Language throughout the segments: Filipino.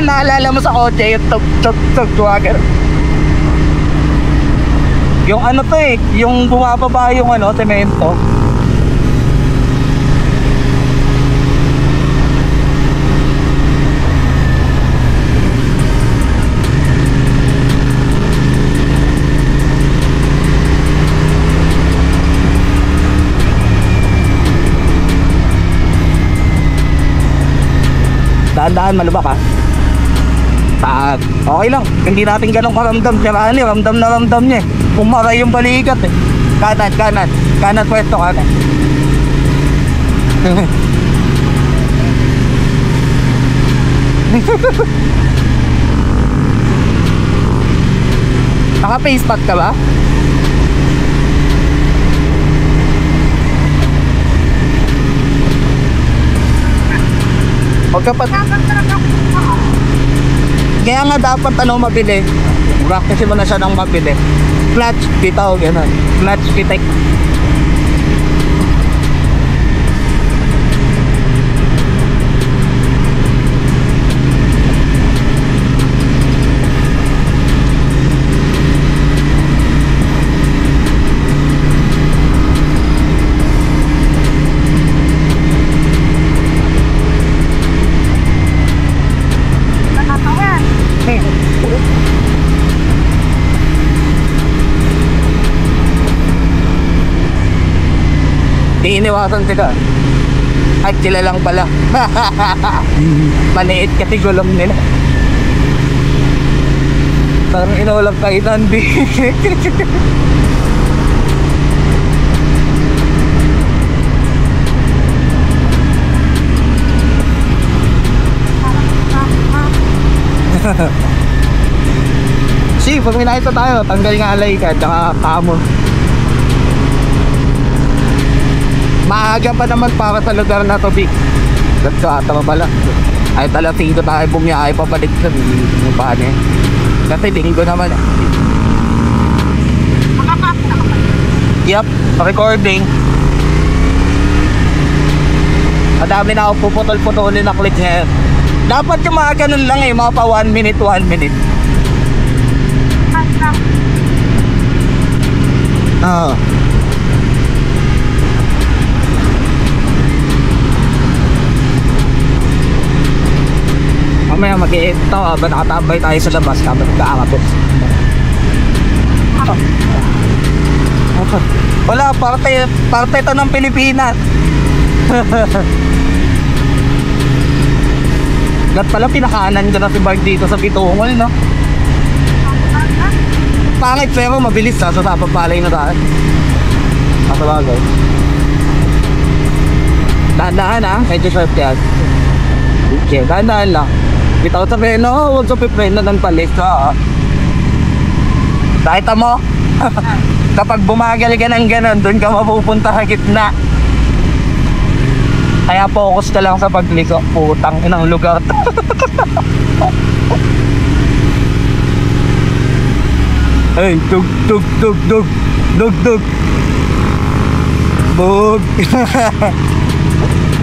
naalala mo sa kotse, yung tug-tug-tug, wagar. Yung ano to eh, yung bumababa yung ano, semento. Daan-daan, malubak ha. Taag. Okay lang, hindi natin ganong karamdam. Kaya ano, ramdam na ramdam niya eh. Pumaray yung balikat eh. Kanan, kanan. Kanan pwesto, kanan. Naka-face pack ka ba? Pagkapat... Kaya nga dapat ano mabili. Practice mo na siya ng mabili. Clutch, bitaw, gano'n. Clutch, pitik. Iniwasan sila. At sila lang pala. Maliit kasi gulong nila. Parang inuulam tayo nandi. Si, pag minahita tayo, tanggal nga alay ka, tsaka kamo. Maaga pa naman para sa lugar na to, Big. That's ata pala. Ay talating ko tayo bumiyahe pabalik sa paano eh. Kasi linggo naman eh. Yup, recording. Madami na ako puputol-putulin na click ngayon. Dapat yung mga ganun lang eh, mga pa 1 minute, 1 minute. Mamaya mag-i-edit ako habang nakatabay tayo sa labas habang nagkaangatos. Wala, parte ito ng Pilipinas. Lahat pala pinakanan ko na si Bart dito sa Pitungol, no? Pangit pero mabilis ha, so sa papalay na tayo. Kasabagay. Dahan-dahan ha, medyo short yan. Okay, dahan-dahan lang. Without sa preno, huwag sa pipreno ng palis ha. Kahit mo, kapag bumagal ka ng ganon, doon ka mapupunta sa gitna. Kaya focus ka lang sa pagliko. Putang inang lugar. Ay, tug tug tug tug tug tug bug.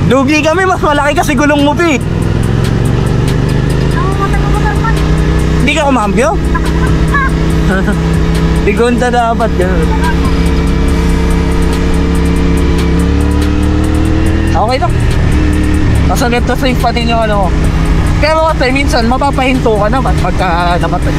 Dugi kami, mas malaki kasi gulong mo, Pi. Hindi ka kumambyo? Bigonta dapat yan. Okay lang. Kasalit to safe pa din yung ano. Pero kasi minsan mapapahinto ka naman pagka namatay.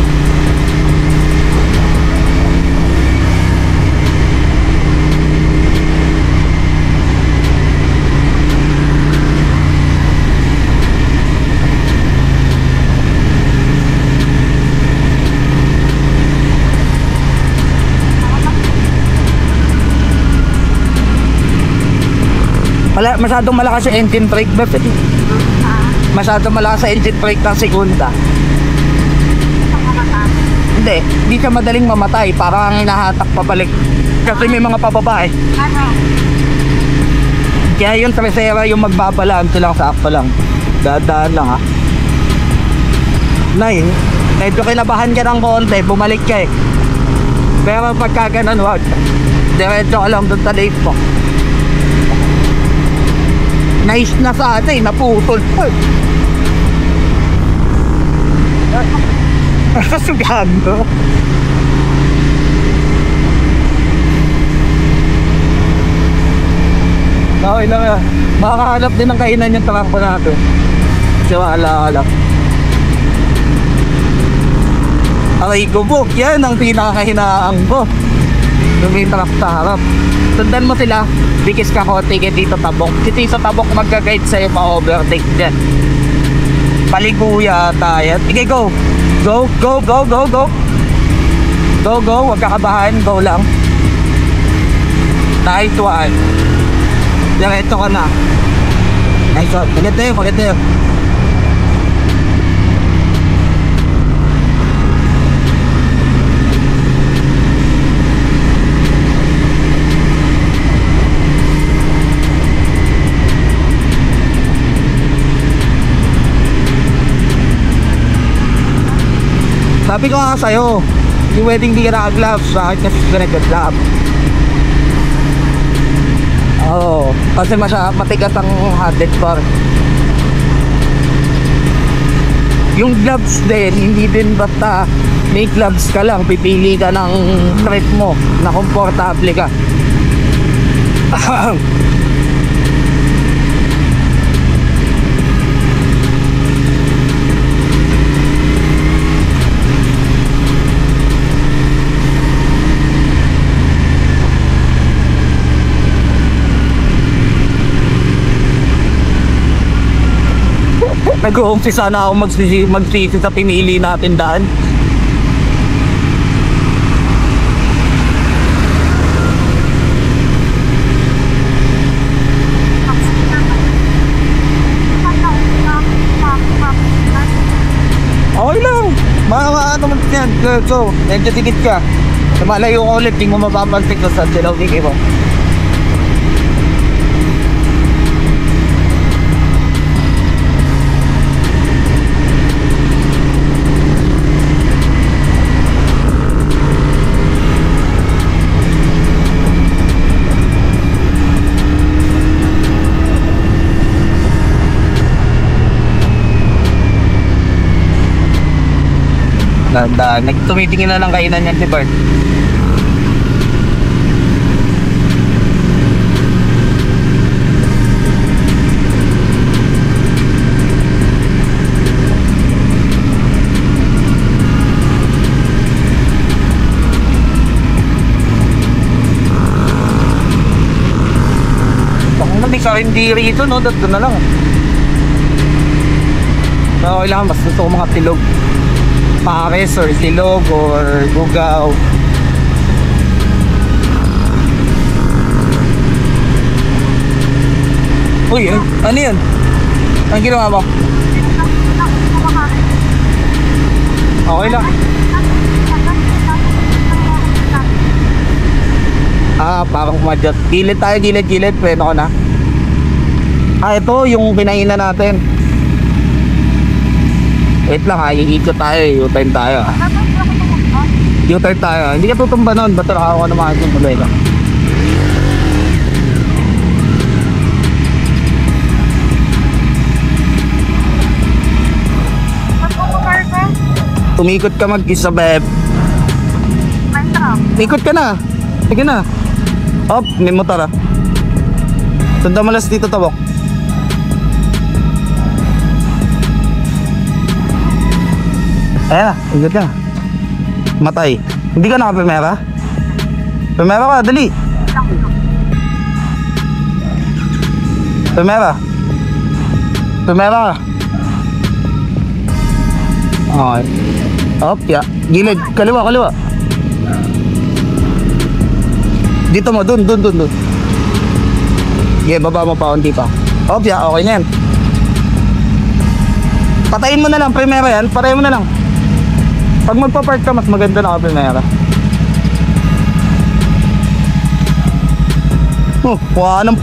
Masyadong malakas yung engine brake ba? Masyadong malakas sa engine brake ng segunda. Hindi siya madaling mamatay. Parang hinahatak pabalik. Kasi may mga pababa eh. Kaya yung tresera yung magbabalaan silang sakto lang. Dadaan lang ha. Nay, medyo kinabahan ka ng konti, bumalik ka eh. Pero pagka ganun, wag. Diretso ka lang doon sa lake mo. Nice na sa atin, naputol. Gago. Okay lang yan. Makakahanap din ng kainan yung truck natin. Kasi wala. Aray ko po, yan ang pinakahinaang ko. May truck sa harap. Sundan mo sila, bikis ka konti kaya dito tabok. Kasi sa tabok magka-guide sa'yo pa-overtake dyan. Paligo yata yan. Sige, go! Go! Go, huwag kakabahan, go lang. Nice one. Diretso ka na. Nice one. Pagkat tayo. Sabi ko nga sa'yo, yung wedding di ka naka-gloves, bakit kasi ka nag-gloves? Oo, kasi matigas ang handed bar. Yung gloves din, hindi din basta may gloves ka lang, pipili ka ng trip mo na komportable ka. Nag-uumpisa na ako magsisi sa pinili natin daan. Okay lang. Ano man yan. So, medyo dikit ka. Malayo ko ulit, di mo mapapansin ko sa silaw ni Kibo. Nagtumitingin na ng kainan yan si Bart. Baka may karindiri ito, no? Dato na lang. So, kailangan mas gusto ko mga tilog. Pares or silog or bugaw. Uy, ano yun? Ang ginawa mo? Okay lang. Parang kumadyat. Gilid tayo, gilid. Pwede ko na. Ito yung pinainan natin. Wait lang iikot tayo, U-turn tayo. U-turn tayo, hindi ka tutumba nun, ba't ako naman yung tuloy ka? Tumikot ka mag-isa, beb. Ikot ka na. Sige na. Op, may motor Tanda malas dito tabok. Ayan na, ikot ka. Matay. Hindi ka nakapimera? Pimera ka, dali. Pimera ka. Okay. Op, ya. Gilid, kaliwa. Dito mo, dun. Okay, baba mo pa, unti pa. Op, ya, okay na yan. Patayin mo na lang, primera yan. Patayin mo na lang. Pag magpa-park ka, mas maganda na primera. Wala nang